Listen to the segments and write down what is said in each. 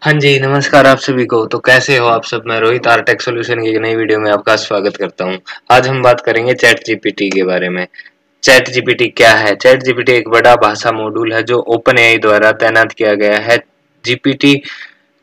हाँ जी, नमस्कार आप सभी को। तो कैसे हो आप सब? मैं रोहित आरटेक सॉल्यूशन की एक नई वीडियो में आपका स्वागत करता हूँ। आज हम बात करेंगे चैट जीपीटी के बारे में। चैट जीपीटी क्या है? चैट जीपीटी एक बड़ा भाषा मॉड्यूल है जो ओपन एआई द्वारा तैनात किया गया है। जीपीटी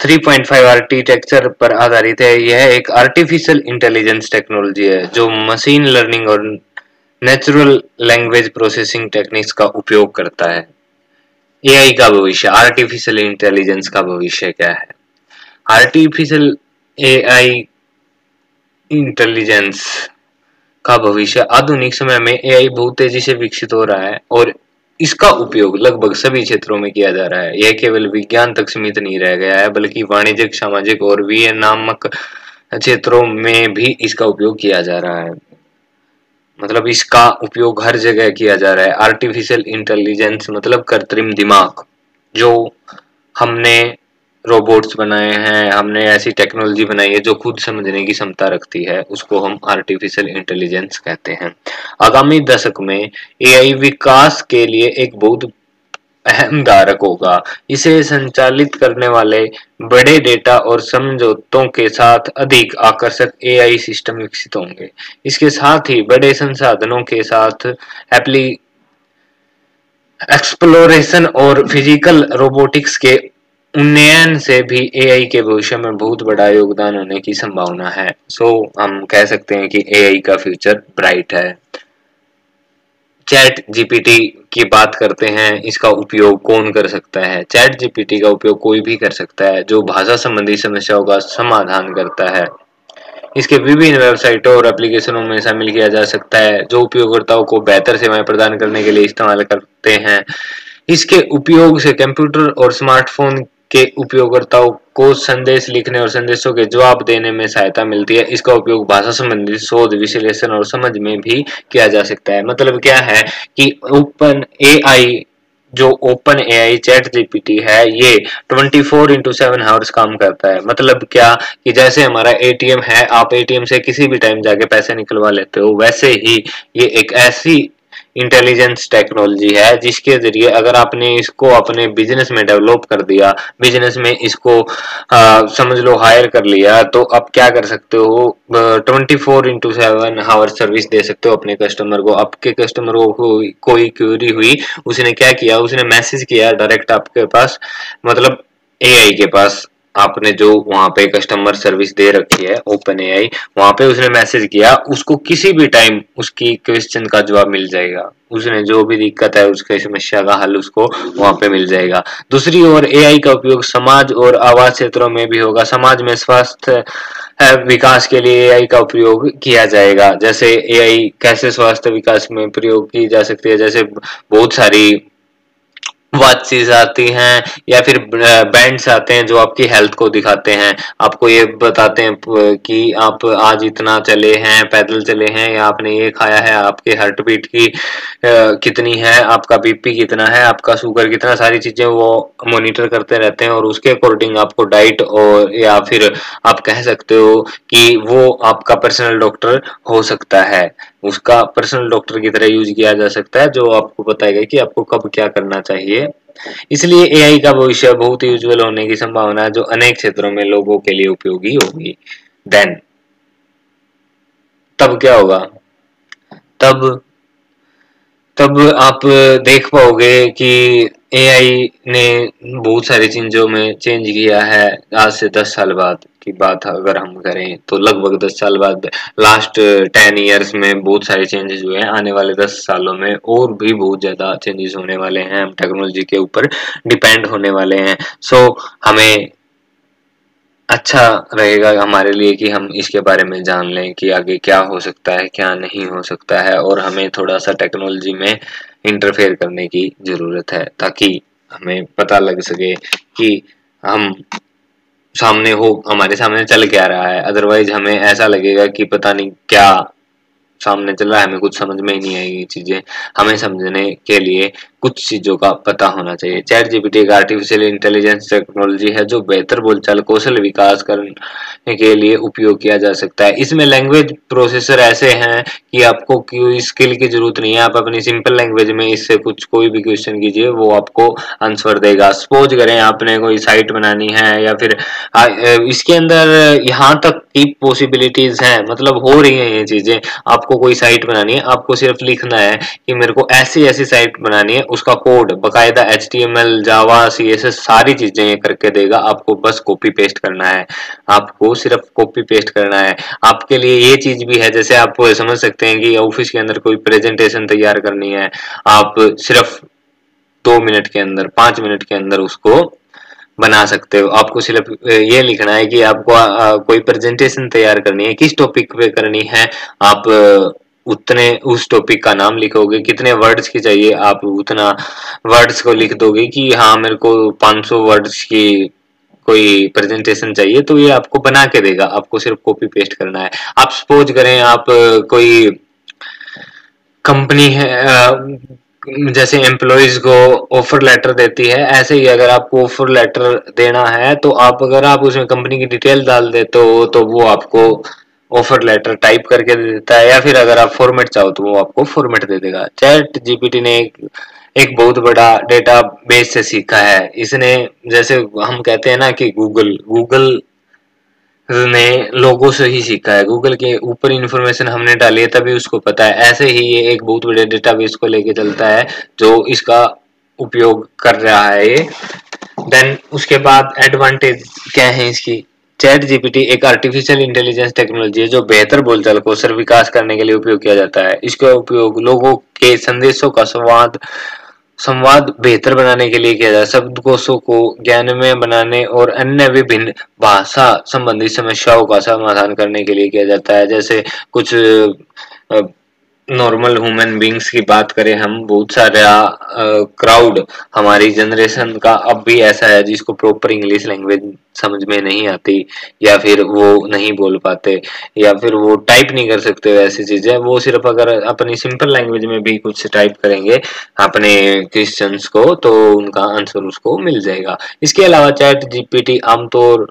3.5 आर्किटेक्चर पर आधारित है। यह एक आर्टिफिशियल इंटेलिजेंस टेक्नोलॉजी है जो मशीन लर्निंग और नेचुरल लैंग्वेज प्रोसेसिंग टेक्निक्स का उपयोग करता है। एआई का भविष्य, आर्टिफिशियल इंटेलिजेंस का भविष्य क्या है? आर्टिफिशियल एआई इंटेलिजेंस का भविष्य, आधुनिक समय में एआई बहुत तेजी से विकसित हो रहा है और इसका उपयोग लगभग सभी क्षेत्रों में किया जा रहा है। यह केवल विज्ञान तक सीमित नहीं रह गया है बल्कि वाणिज्यिक, सामाजिक और विनियामक क्षेत्रों में भी इसका उपयोग किया जा रहा है। मतलब इसका उपयोग हर जगह किया जा रहा है। आर्टिफिशियल इंटेलिजेंस मतलब कृत्रिम दिमाग, जो हमने रोबोट्स बनाए हैं, हमने ऐसी टेक्नोलॉजी बनाई है जो खुद समझने की क्षमता रखती है, उसको हम आर्टिफिशियल इंटेलिजेंस कहते हैं। आगामी दशक में एआई विकास के लिए एक बहुत अहम धारक होगा। इसे संचालित करने वाले बड़े डेटा और समझौतों के साथ अधिक आकर्षक एआई सिस्टम विकसित होंगे। इसके साथ ही बड़े संसाधनों के साथ एप्ली एक्सप्लोरेशन और फिजिकल रोबोटिक्स के उन्नयन से भी एआई के भविष्य में बहुत बड़ा योगदान होने की संभावना है। हम कह सकते हैं कि एआई का फ्यूचर ब्राइट है। चैट जीपीटी की बात करते हैं, इसका उपयोग कौन कर सकता है? चैट जीपीटी का उपयोग कोई भी कर सकता है जो भाषा संबंधी समस्याओं का समाधान करता है। इसके विभिन्न वेबसाइटों और एप्लीकेशनों में शामिल किया जा सकता है जो उपयोगकर्ताओं को बेहतर सेवाएं प्रदान करने के लिए इस्तेमाल करते हैं। इसके उपयोग से कंप्यूटर और स्मार्टफोन के उपयोगकर्ताओं को संदेश लिखने और संदेशों के जवाब देने में सहायता मिलती है। इसका उपयोग भाषा संबंधी शोध, विश्लेषण और समझ में भी किया जा सकता है। मतलब क्या है कि ओपन एआई चैट जीपीटी है, ये 24/7 काम करता है। मतलब क्या कि जैसे हमारा एटीएम है, आप एटीएम से किसी भी टाइम जाके पैसे निकलवा लेते हो, वैसे ही ये एक ऐसी इंटेलिजेंस टेक्नोलॉजी है जिसके जरिए अगर आपने इसको अपने बिजनेस में डेवलप कर दिया, बिजनेस में इसको समझ लो हायर कर लिया, तो आप क्या कर सकते हो? 24/7 सर्विस दे सकते हो अपने कस्टमर को। आपके कस्टमर को कोई क्वेरी हुई, उसने क्या किया, उसने मैसेज किया डायरेक्ट आपके पास, मतलब एआई के पास। आपने जो वहां पे कस्टमर सर्विस दे रखी है ओपन एआई, वहां पे उसने मैसेज किया, उसको किसी भी टाइम उसकी क्वेश्चन का जवाब मिल जाएगा। उसने जो भी दिक्कत है उसके समस्या का हल उसको वहां पे मिल जाएगा। दूसरी ओर एआई का उपयोग समाज और आवास क्षेत्रों में भी होगा। समाज में स्वास्थ्य विकास के लिए एआई का उपयोग किया जाएगा। जैसे एआई कैसे स्वास्थ्य विकास में प्रयोग की जा सकती है, जैसे बहुत सारी वॉचेस आती हैं या फिर बैंड्स आते हैं जो आपकी हेल्थ को दिखाते हैं, आपको ये बताते हैं कि आप आज इतना चले हैं, पैदल चले हैं, या आपने ये खाया है, आपके हार्ट बीट की कितनी है, आपका बीपी कितना है, आपका शुगर कितना, सारी चीजें वो मॉनिटर करते रहते हैं और उसके अकॉर्डिंग आपको डाइट, और या फिर आप कह सकते हो कि वो आपका पर्सनल डॉक्टर हो सकता है। उसका पर्सनल डॉक्टर की तरह यूज किया जा सकता है जो आपको बताएगा कि आपको कब क्या करना चाहिए। इसलिए एआई का भविष्य बहुत ही उज्जवल होने की संभावना है जो अनेक क्षेत्रों में लोगों के लिए उपयोगी होगी। देन तब क्या होगा? तब तब आप देख पाओगे कि एआई ने बहुत सारी चीजों में चेंज किया है। आज से 10 साल बाद की बात अगर हम करें तो लगभग 10 साल बाद, लास्ट 10 ईयर्स में बहुत सारे चेंजेस हुए हैं। आने वाले 10 सालों में और भी बहुत ज्यादा चेंजेस होने वाले हैं। हम टेक्नोलॉजी के ऊपर डिपेंड होने वाले हैं। हमें अच्छा रहेगा हमारे लिए कि हम इसके बारे में जान लें कि आगे क्या हो सकता है, क्या नहीं हो सकता है, और हमें थोड़ा सा टेक्नोलॉजी में इंटरफेयर करने की ज़रूरत है ताकि हमें पता लग सके कि हम हमारे सामने चल क्या रहा है। अदरवाइज हमें ऐसा लगेगा कि पता नहीं क्या सामने चल रहा है, हमें कुछ समझ में ही नहीं आएगी चीज़ें। हमें समझने के लिए कुछ चीजों का पता होना चाहिए। चैट जीपीटी एक आर्टिफिशियल इंटेलिजेंस टेक्नोलॉजी है जो बेहतर बोलचाल कौशल विकास करने के लिए उपयोग किया जा सकता है। इसमें लैंग्वेज प्रोसेसर ऐसे हैं कि आपको कोई स्किल की जरूरत नहीं है, आप अपनी सिंपल लैंग्वेज में इससे कुछ कोई भी क्वेश्चन कीजिए वो आपको आंसर देगा। सपोज करें आपने कोई साइट बनानी है या फिर इसके अंदर यहाँ तक की पॉसिबिलिटीज हैं, मतलब हो रही हैं ये चीजें। आपको कोई साइट बनानी है, आपको सिर्फ लिखना है कि मेरे को ऐसी ऐसी साइट बनानी है, उसका कोड बकायदा HTML जावा CSS सारी चीजें ये करके देगा। आपको बस कॉपी पेस्ट करना है, आपको सिर्फ कॉपी पेस्ट करना है। आपके लिए ये चीज भी है, जैसे आप समझ सकते हैं कि ऑफिस के अंदर कोई प्रेजेंटेशन तैयार करनी है, आप सिर्फ 2 मिनट के अंदर 5 मिनट के अंदर उसको बना सकते हो। आपको सिर्फ ये लिखना है कि आपको कोई प्रेजेंटेशन तैयार करनी है, किस टॉपिक पे करनी है, आप उतने उस टॉपिक का नाम लिखोगे, कितने वर्ड्स की चाहिए आप उतना वर्ड्स को लिख दोगे कि हाँ मेरे को 500 वर्ड्स की कोई प्रेजेंटेशन चाहिए, तो ये आपको बना के देगा। आपको सिर्फ कॉपी पेस्ट करना है। आप सपोज करें आप कोई कंपनी है, जैसे एम्प्लॉइज को ऑफर लेटर देती है, ऐसे ही अगर आपको ऑफर लेटर देना है तो आप अगर आप उसमें कंपनी की डिटेल डाल देते हो तो वो आपको ऑफर लेटर टाइप करके दे देता है, या फिर अगर आप फॉर्मेट चाहो तो वो आपको फॉर्मेट दे देगा। चैट जीपीटी ने एक बहुत बड़ा डेटा बेस से सीखा है इसने। जैसे हम कहते हैं ना कि गूगल ने लोगों से ही सीखा है, गूगल के ऊपर इन्फॉर्मेशन हमने डाली है तभी उसको पता है। ऐसे ही ये एक बहुत बड़े डेटाबेस को लेके चलता है जो इसका उपयोग कर रहा है ये। देन उसके बाद एडवांटेज क्या है इसकी। चैट जीपीटी एक आर्टिफिशियल इंटेलिजेंस टेक्नोलॉजी है जो बेहतर बोलचाल कौशल विकास करने के लिए उपयोग किया जाता है। इसका उपयोग लोगों के संदेशों का संवाद बेहतर बनाने के लिए किया जाए, शब्दकोशों को ज्ञानमय बनाने और अन्य विभिन्न भाषा संबंधी समस्याओं का समाधान करने के लिए किया जाता है। जैसे कुछ नॉर्मल ह्यूमन बींग्स की बात करें हम, बहुत सारा क्राउड हमारी जनरेशन का अब भी ऐसा है जिसको प्रॉपर इंग्लिश लैंग्वेज समझ में नहीं आती, या फिर वो नहीं बोल पाते, या फिर वो टाइप नहीं कर सकते। ऐसी चीजें वो सिर्फ अगर अपनी सिंपल लैंग्वेज में भी कुछ टाइप करेंगे अपने क्वेश्चंस को तो उनका आंसर उसको मिल जाएगा। इसके अलावा चैट जीपीटी आमतौर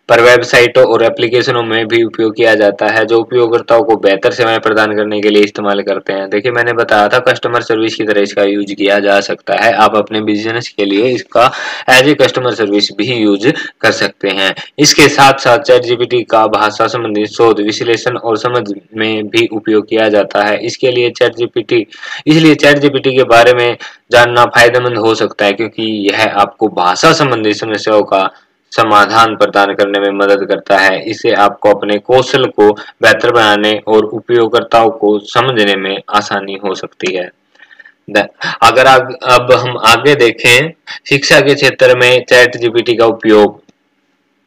पर वेबसाइटों और एप्लीकेशनों में भी उपयोग किया जाता है जो उपयोगकर्ताओं को बेहतर सेवाएं प्रदान करने के लिए इस्तेमाल करते हैं। देखिए मैंने बताया था कस्टमर सर्विस की तरह इसका यूज किया जा सकता है। आप अपने बिजनेस के लिए इसका एज ए कस्टमर सर्विस भी यूज कर सकते हैं। इसके साथ साथ चैट जीपीटी का भाषा संबंधी शोध विश्लेषण और समझ में भी उपयोग किया जाता है। इसलिए चैट जीपीटी के बारे में जानना फायदेमंद हो सकता है क्योंकि यह आपको भाषा संबंधी समस्याओं का समाधान प्रदान करने में मदद करता है। इससे आपको अपने कौशल को बेहतर बनाने और उपयोगकर्ताओं को समझने में आसानी हो सकती है। अगर अब हम आगे देखें शिक्षा के क्षेत्र में चैट जीपीटी का उपयोग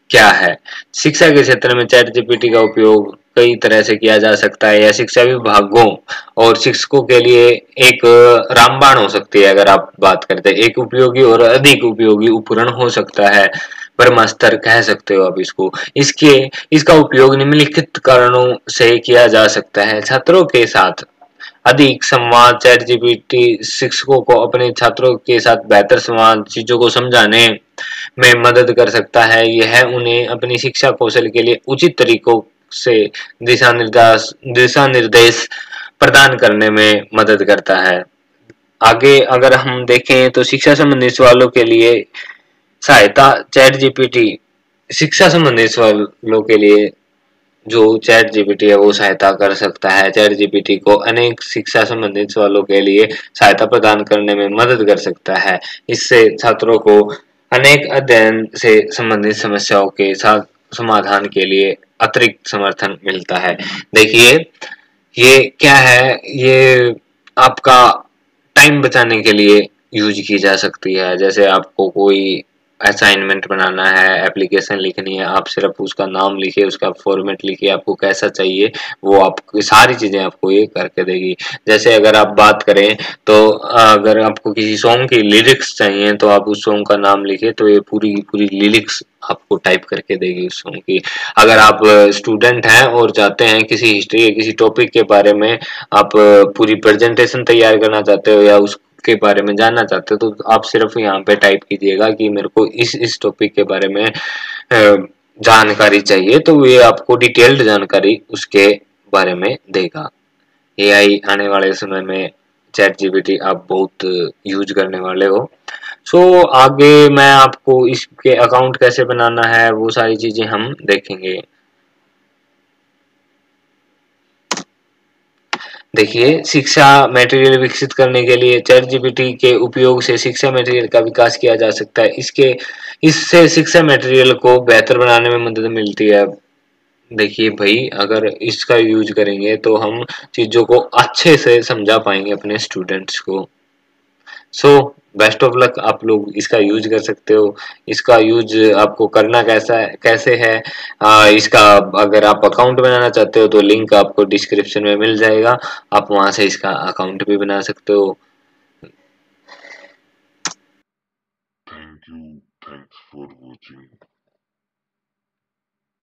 क्या है। शिक्षा के क्षेत्र में चैट जीपीटी का उपयोग कई तरह से किया जा सकता है। यह शिक्षा विभागों और शिक्षकों के लिए एक रामबाण हो सकती है। अगर आप बात करते हैं एक उपयोगी और अधिक उपयोगी उपकरण हो सकता है, ब्रह्मास्त्र कह सकते हो आप इसको। इसका उपयोग निम्नलिखित कारणों से किया जा सकता है। छात्रों के साथ अधिक संवाद। चैट जीपीटी शिक्षकों को अपने छात्रों के साथ बेहतर संवाद, चीजों को समझाने में मदद कर सकता है। यह उन्हें अपनी शिक्षा कौशल के लिए उचित तरीकों से दिशा निर्देश प्रदान करने में मदद करता है। आगे अगर हम देखें तो शिक्षा संबंधी सवालों के लिए सहायता। चैट जीपीटी शिक्षा संबंधी सवालों के लिए जो चैट जीपीटी है वो सहायता कर सकता है। चैट जीपीटी को अनेक शिक्षा संबंधित सवालों के लिए सहायता प्रदान करने में मदद कर सकता है। इससे छात्रों को अनेक अध्ययन से संबंधित समस्याओं के साथ समाधान के लिए अतिरिक्त समर्थन मिलता है। देखिए ये क्या है, ये आपका टाइम बचाने के लिए यूज की जा सकती है। जैसे आपको कोई असाइनमेंट बनाना है, एप्लीकेशन लिखनी है, आप सिर्फ उसका नाम लिखिए, उसका फॉर्मेट लिखिए, आपको कैसा चाहिए वो आपको सारी चीजें आपको ये करके देगी। जैसे अगर आप बात करें तो अगर आपको किसी सॉन्ग की लिरिक्स चाहिए तो आप उस सॉन्ग का नाम लिखिए तो ये पूरी पूरी लिरिक्स आपको टाइप करके देगी उस सॉन्ग की। अगर आप स्टूडेंट हैं और चाहते हैं किसी हिस्ट्री या किसी टॉपिक के बारे में आप पूरी प्रेजेंटेशन तैयार करना चाहते हो या के बारे में जानना चाहते हो तो आप सिर्फ यहाँ पे टाइप कीजिएगा कि मेरे को इस टॉपिक के बारे में जानकारी चाहिए, तो ये आपको डिटेल्ड जानकारी उसके बारे में देगा। एआई आने वाले समय में चैट जीपीटी आप बहुत यूज करने वाले हो। सो आगे मैं आपको इसके अकाउंट कैसे बनाना है वो सारी चीजें हम देखेंगे। देखिए, शिक्षा मटेरियल विकसित करने के लिए चैट जीपीटी के उपयोग से शिक्षा मटेरियल का विकास किया जा सकता है। इससे शिक्षा मटेरियल को बेहतर बनाने में मदद मिलती है। देखिए भाई, अगर इसका यूज करेंगे तो हम चीजों को अच्छे से समझा पाएंगे अपने स्टूडेंट्स को। सो बेस्ट ऑफ लक, आप लोग इसका यूज कर सकते हो। इसका यूज आपको करना कैसे है, इसका अगर आप अकाउंट बनाना चाहते हो तो लिंक आपको डिस्क्रिप्शन में मिल जाएगा, आप वहां से इसका अकाउंट भी बना सकते हो। Thank you. Thanks for watching.